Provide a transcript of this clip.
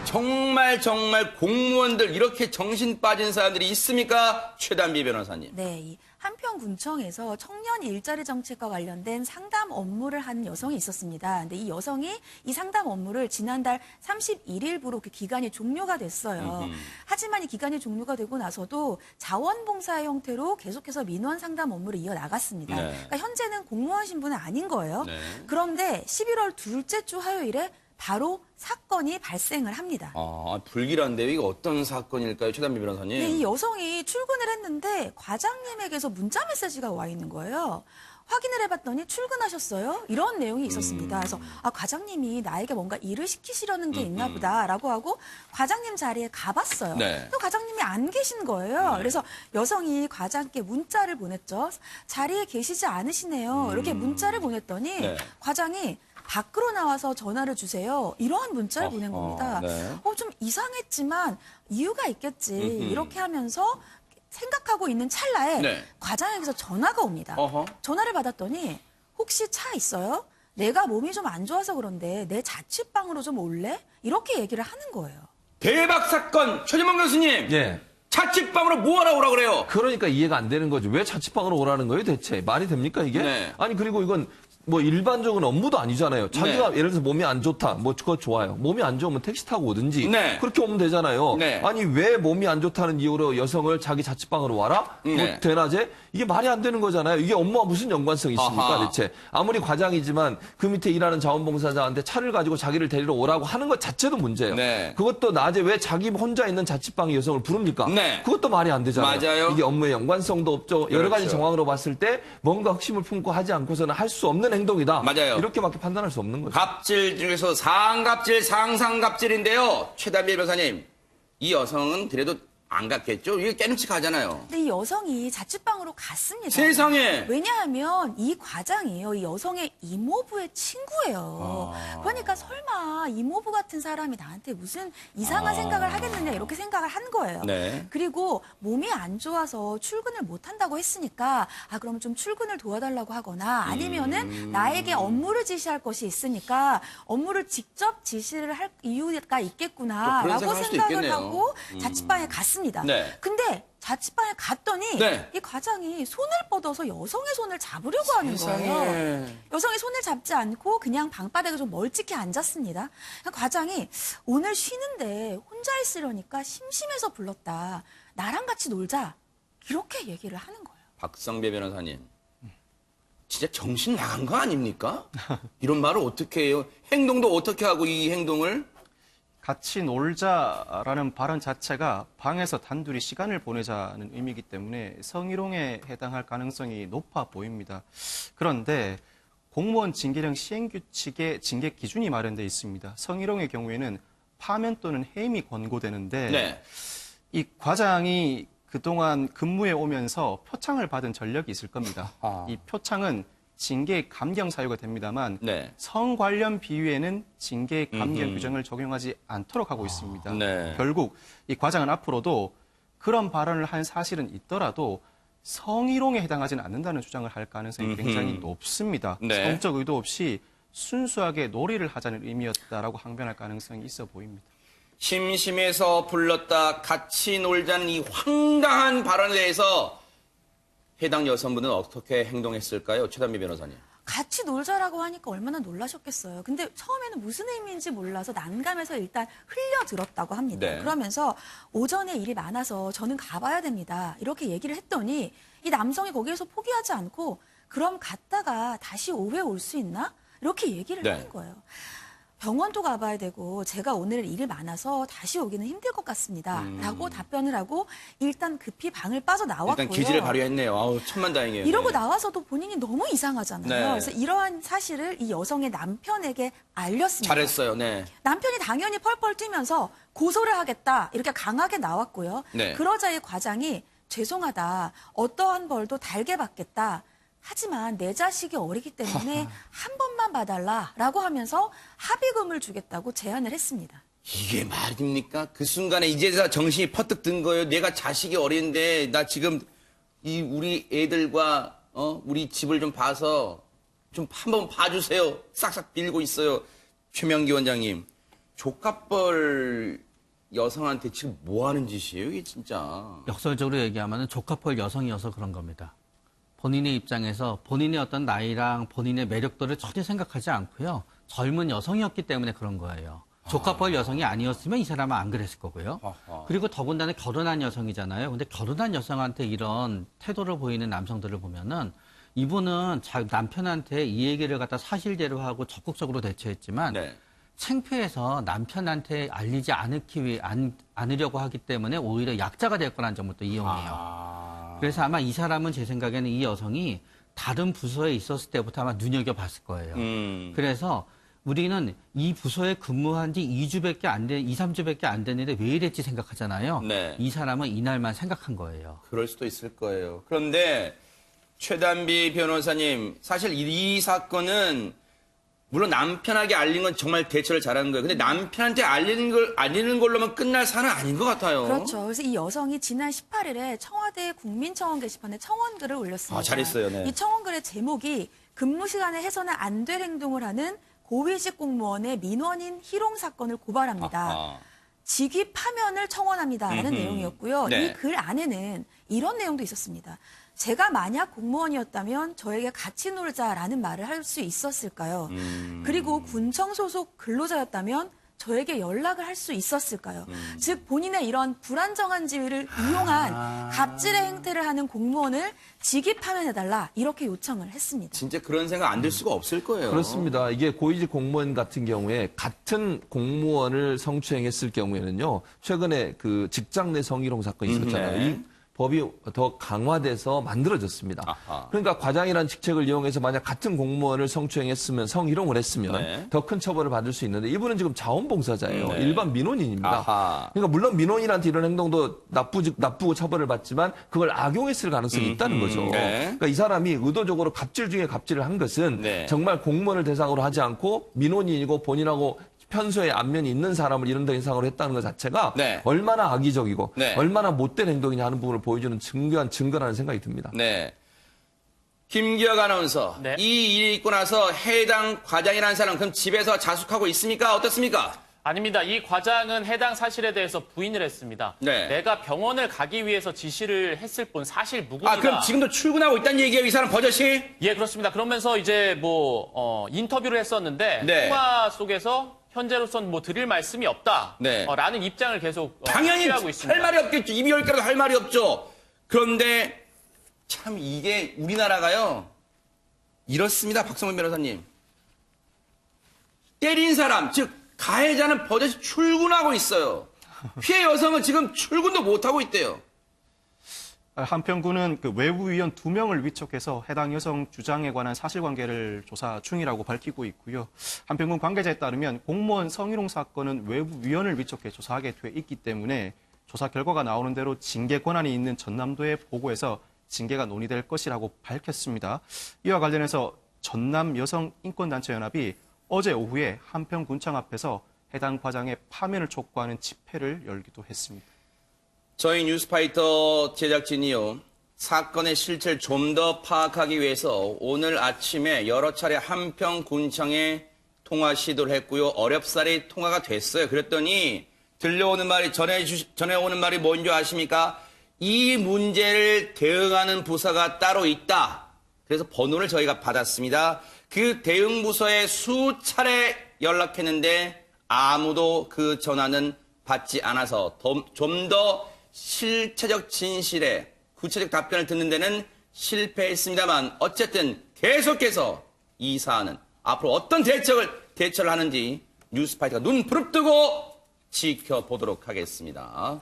정말 공무원들 이렇게 정신 빠진 사람들이 있습니까? 최단비 변호사님. 네, 이 한평군청에서 청년 일자리 정책과 관련된 상담 업무를 한 여성이 있었습니다. 근데 이 여성이 이 상담 업무를 지난달 31일부로 그 기간이 종료가 됐어요. 하지만 이 기간이 종료가 되고 나서도 자원봉사 형태로 계속해서 민원 상담 업무를 이어나갔습니다. 네. 그러니까 현재는 공무원 신분은 아닌 거예요. 네. 그런데 11월 둘째 주 화요일에 바로 사건이 발생을 합니다. 불길한데요. 이거 어떤 사건일까요, 최단비 변호사님? 네, 이 여성이 출근을 했는데 과장님에게서 문자 메시지가 와 있는 거예요. 확인을 해봤더니 출근하셨어요? 이런 내용이 있었습니다. 그래서 과장님이 나에게 뭔가 일을 시키시려는 게 있나 보다라고 하고 과장님 자리에 가봤어요. 네. 또 과장님이 안 계신 거예요. 그래서 여성이 과장께 문자를 보냈죠. 자리에 계시지 않으시네요. 이렇게 문자를 보냈더니 네. 과장이 밖으로 나와서 전화를 주세요. 이러한 문자를 보낸 겁니다. 네. 좀 이상했지만 이유가 있겠지. 이렇게 하면서 생각하고 있는 찰나에 네. 과장에게서 전화가 옵니다. 어허. 전화를 받았더니 혹시 차 있어요? 내가 몸이 좀 안 좋아서 그런데 내 자취방으로 좀 올래? 이렇게 얘기를 하는 거예요. 대박 사건, 최재만 교수님. 예. 자취방으로 뭐하러 오라 그래요? 그러니까 이해가 안 되는 거죠. 왜 자취방으로 오라는 거예요, 대체? 말이 됩니까, 이게? 네. 아니, 그리고 이건 뭐 일반적인 업무도 아니잖아요. 자기가 네. 예를 들어서 몸이 안 좋다. 뭐 그거 좋아요. 몸이 안 좋으면 택시 타고 오든지. 네. 그렇게 오면 되잖아요. 네. 아니, 왜 몸이 안 좋다는 이유로 여성을 자기 자취방으로 와라? 네. 뭐 대낮에? 이게 말이 안 되는 거잖아요. 이게 업무와 무슨 연관성이 있습니까, 아하. 대체? 아무리 과장이지만 그 밑에 일하는 자원봉사자한테 차를 가지고 자기를 데리러 오라고 하는 것 자체도 문제예요. 네. 그것도 낮에 왜 자기 혼자 있는 자취방의 여성을 부릅니까? 네. 그것도 말이 안 되잖아요. 맞아요. 이게 업무의 연관성도 없죠. 여러 가지 그렇죠. 정황으로 봤을 때 뭔가 확신을 품고 하지 않고서는 할 수 없는 행동이다. 맞아요. 이렇게밖에 판단할 수 없는 거죠. 갑질 중에서 상갑질, 상상갑질인데요. 최단비 변호사님, 이 여성은 그래도 안 갔겠죠? 이게 깨름치 가잖아요. 근데 이 여성이 자취방으로 갔습니다. 세상에! 왜냐하면 이 과장이에요. 이 여성의 이모부의 친구예요. 그러니까 설마 이모부 같은 사람이 나한테 무슨 이상한 생각을 하겠느냐 이렇게 생각을 한 거예요. 네. 그리고 몸이 안 좋아서 출근을 못 한다고 했으니까 그럼 좀 출근을 도와달라고 하거나 아니면은 나에게 업무를 지시할 것이 있으니까 업무를 직접 지시를 할 이유가 또 그런 있겠구나라고 생각할 수도 생각을 있겠네요. 하고 자취방에 갔습니다. 네. 근데 자취방에 갔더니 네. 이 과장이 손을 뻗어서 여성의 손을 잡으려고 하는 거예요. 여성이 손을 잡지 않고 그냥 방바닥에 좀 멀찍이 앉았습니다. 과장이 오늘 쉬는데 혼자 있으려니까 심심해서 불렀다. 나랑 같이 놀자. 이렇게 얘기를 하는 거예요. 박성배 변호사님, 진짜 정신 나간 거 아닙니까? 이런 말을 어떻게 해요? 행동도 어떻게 하고 이 행동을? 같이 놀자라는 발언 자체가 방에서 단둘이 시간을 보내자는 의미이기 때문에 성희롱에 해당할 가능성이 높아 보입니다. 그런데 공무원 징계령 시행규칙에 징계 기준이 마련되어 있습니다. 성희롱의 경우에는 파면 또는 해임이 권고되는데 네. 이 과장이 그동안 근무해 오면서 표창을 받은 전력이 있을 겁니다. 이 표창은 징계 감경 사유가 됩니다만 네. 성 관련 비위에는 징계 감경 규정을 적용하지 않도록 하고 있습니다. 네. 결국 이 과장은 앞으로도 그런 발언을 한 사실은 있더라도 성희롱에 해당하지는 않는다는 주장을 할 가능성이 굉장히 높습니다. 네. 성적 의도 없이 순수하게 놀이를 하자는 의미였다라고 항변할 가능성이 있어 보입니다. 심심해서 불렀다 같이 놀자는 이 황당한 발언에 대해서 해당 여성분은 어떻게 행동했을까요? 최단비 변호사님. 같이 놀자라고 하니까 얼마나 놀라셨겠어요. 근데 처음에는 무슨 의미인지 몰라서 난감해서 일단 흘려들었다고 합니다. 네. 그러면서 오전에 일이 많아서 저는 가봐야 됩니다. 이렇게 얘기를 했더니 이 남성이 거기에서 포기하지 않고 그럼 갔다가 다시 오후에 올 수 있나? 이렇게 얘기를 네. 하는 거예요. 병원도 가봐야 되고 제가 오늘 일이 많아서 다시 오기는 힘들 것 같습니다. 라고 답변을 하고 일단 급히 방을 빠져나왔고요. 일단 기지를 발휘했네요. 아우, 천만다행이에요. 이러고 네. 나와서도 본인이 너무 이상하잖아요. 네. 그래서 이러한 사실을 이 여성의 남편에게 알렸습니다. 잘했어요. 네. 남편이 당연히 펄펄 뛰면서 고소를 하겠다 이렇게 강하게 나왔고요. 네. 그러자 이 과장이 죄송하다. 어떠한 벌도 달게 받겠다. 하지만 내 자식이 어리기 때문에 한 번만 봐달라라고 하면서 합의금을 주겠다고 제안을 했습니다. 이게 말입니까? 그 순간에 이제서 정신이 퍼뜩 든 거예요. 내가 자식이 어린데 나 지금 이 우리 애들과 우리 집을 좀 봐서 좀 한번 봐주세요. 싹싹 빌고 있어요. 최명기 원장님. 조카뻘 여성한테 지금 뭐 하는 짓이에요, 이게 진짜. 역설적으로 얘기하면 조카뻘 여성이어서 그런 겁니다. 본인의 입장에서 본인의 어떤 나이랑 본인의 매력도를 전혀 생각하지 않고요. 젊은 여성이었기 때문에 그런 거예요. 조카뻘 여성이 아니었으면 이 사람은 안 그랬을 거고요. 그리고 더군다나 결혼한 여성이잖아요. 근데 결혼한 여성한테 이런 태도를 보이는 남성들을 보면은 이분은 남편한테 이 얘기를 갖다 사실대로 하고 적극적으로 대처했지만 네. 창피해서 남편한테 알리지 않으려고 하기 때문에 오히려 약자가 될 거라는 점을 또 이용해요. 그래서 아마 이 사람은 제 생각에는 이 여성이 다른 부서에 있었을 때부터 아마 눈여겨봤을 거예요. 그래서 우리는 이 부서에 근무한 지 2주밖에 안 된, 2, 3주밖에 안 됐는데 왜 이랬지 생각하잖아요. 네. 이 사람은 이날만 생각한 거예요. 그럴 수도 있을 거예요. 그런데 최단비 변호사님, 사실 이 사건은 물론 남편에게 알린 건 정말 대처를 잘하는 거예요. 근데 남편한테 알리는 걸로만 끝날 사안은 아닌 것 같아요. 그렇죠. 그래서 이 여성이 지난 18일에 청와대 국민청원 게시판에 청원글을 올렸습니다. 아, 잘했어요. 네. 이 청원글의 제목이 근무 시간에 해서는 안 될 행동을 하는 고위직 공무원의 민원인 희롱 사건을 고발합니다. 아하. 직위 파면을 청원합니다라는 내용이었고요. 네. 이 글 안에는 이런 내용도 있었습니다. 제가 만약 공무원이었다면 저에게 같이 놀자라는 말을 할 수 있었을까요? 그리고 군청 소속 근로자였다면 저에게 연락을 할 수 있었을까요? 즉 본인의 이런 불안정한 지위를 이용한 갑질의 행태를 하는 공무원을 직위 파면해달라 이렇게 요청을 했습니다. 진짜 그런 생각 안 들 수가 없을 거예요. 그렇습니다. 이게 고위직 공무원 같은 경우에 같은 공무원을 성추행했을 경우에는요. 최근에 그 직장 내 성희롱 사건이 있었잖아요. 네. 이 법이 더 강화돼서 만들어졌습니다. 아하. 그러니까 과장이라는 직책을 이용해서 만약 같은 공무원을 성추행했으면 성희롱을 했으면 네. 더 큰 처벌을 받을 수 있는데 이분은 지금 자원봉사자예요. 네. 일반 민원인입니다. 아하. 그러니까 물론 민원인한테 이런 행동도 나쁘고 처벌을 받지만 그걸 악용했을 가능성이 있다는 거죠. 네. 그러니까 이 사람이 의도적으로 갑질 중에 갑질을 한 것은 네. 정말 공무원을 대상으로 하지 않고 민원인이고 본인하고 편소의 안면이 있는 사람을 이런 대상으로 했다는 것 자체가 네. 얼마나 악의적이고 네. 얼마나 못된 행동이냐 하는 부분을 보여주는 증거한 증거라는 생각이 듭니다. 네. 김기혁 아나운서, 네. 이 일이 있고 나서 해당 과장이라는 사람 그럼 집에서 자숙하고 있습니까? 어떻습니까? 아닙니다. 이 과장은 해당 사실에 대해서 부인을 했습니다. 네. 내가 병원을 가기 위해서 지시를 했을 뿐 사실 무근이다. 아, 그럼 지금도 출근하고 있다는 얘기예요, 이 사람 버젓이? 예, 그렇습니다. 그러면서 이제 인터뷰를 했었는데 네. 통화 속에서 현재로선 드릴 말씀이 없다. 네. 라는 입장을 계속 당연히 취하고 있습니다. 할 말이 없겠죠. 입이 열 개라도 할 말이 없죠. 그런데 참 이게 우리나라가요. 이렇습니다. 박성문 변호사님. 때린 사람, 즉 가해자는 버젓이 출근하고 있어요. 피해 여성은 지금 출근도 못하고 있대요. 한평구는 그 외부위원 2명을 위촉해서 해당 여성 주장에 관한 사실관계를 조사 중이라고 밝히고 있고요. 한평군 관계자에 따르면 공무원 성희롱 사건은 외부위원을 위촉해 조사하게 돼 있기 때문에 조사 결과가 나오는 대로 징계 권한이 있는 전남도에 보고해서 징계가 논의될 것이라고 밝혔습니다. 이와 관련해서 전남 여성인권단체연합이 어제 오후에 한평군청 앞에서 해당 과장의 파면을 촉구하는 집회를 열기도 했습니다. 저희 뉴스파이터 제작진이요. 사건의 실체를 좀 더 파악하기 위해서 오늘 아침에 여러 차례 한평군청에 통화 시도를 했고요. 어렵사리 통화가 됐어요. 그랬더니 들려오는 말이 전해오는 말이 뭔지 아십니까? 이 문제를 대응하는 부서가 따로 있다. 그래서 번호를 저희가 받았습니다. 그 대응 부서에 수차례 연락했는데 아무도 그 전화는 받지 않아서 좀 더 실체적 진실에 구체적 답변을 듣는 데는 실패했습니다만 어쨌든 계속해서 이 사안은 앞으로 어떤 대처를 하는지 뉴스파이터가 눈 부릅뜨고 지켜보도록 하겠습니다.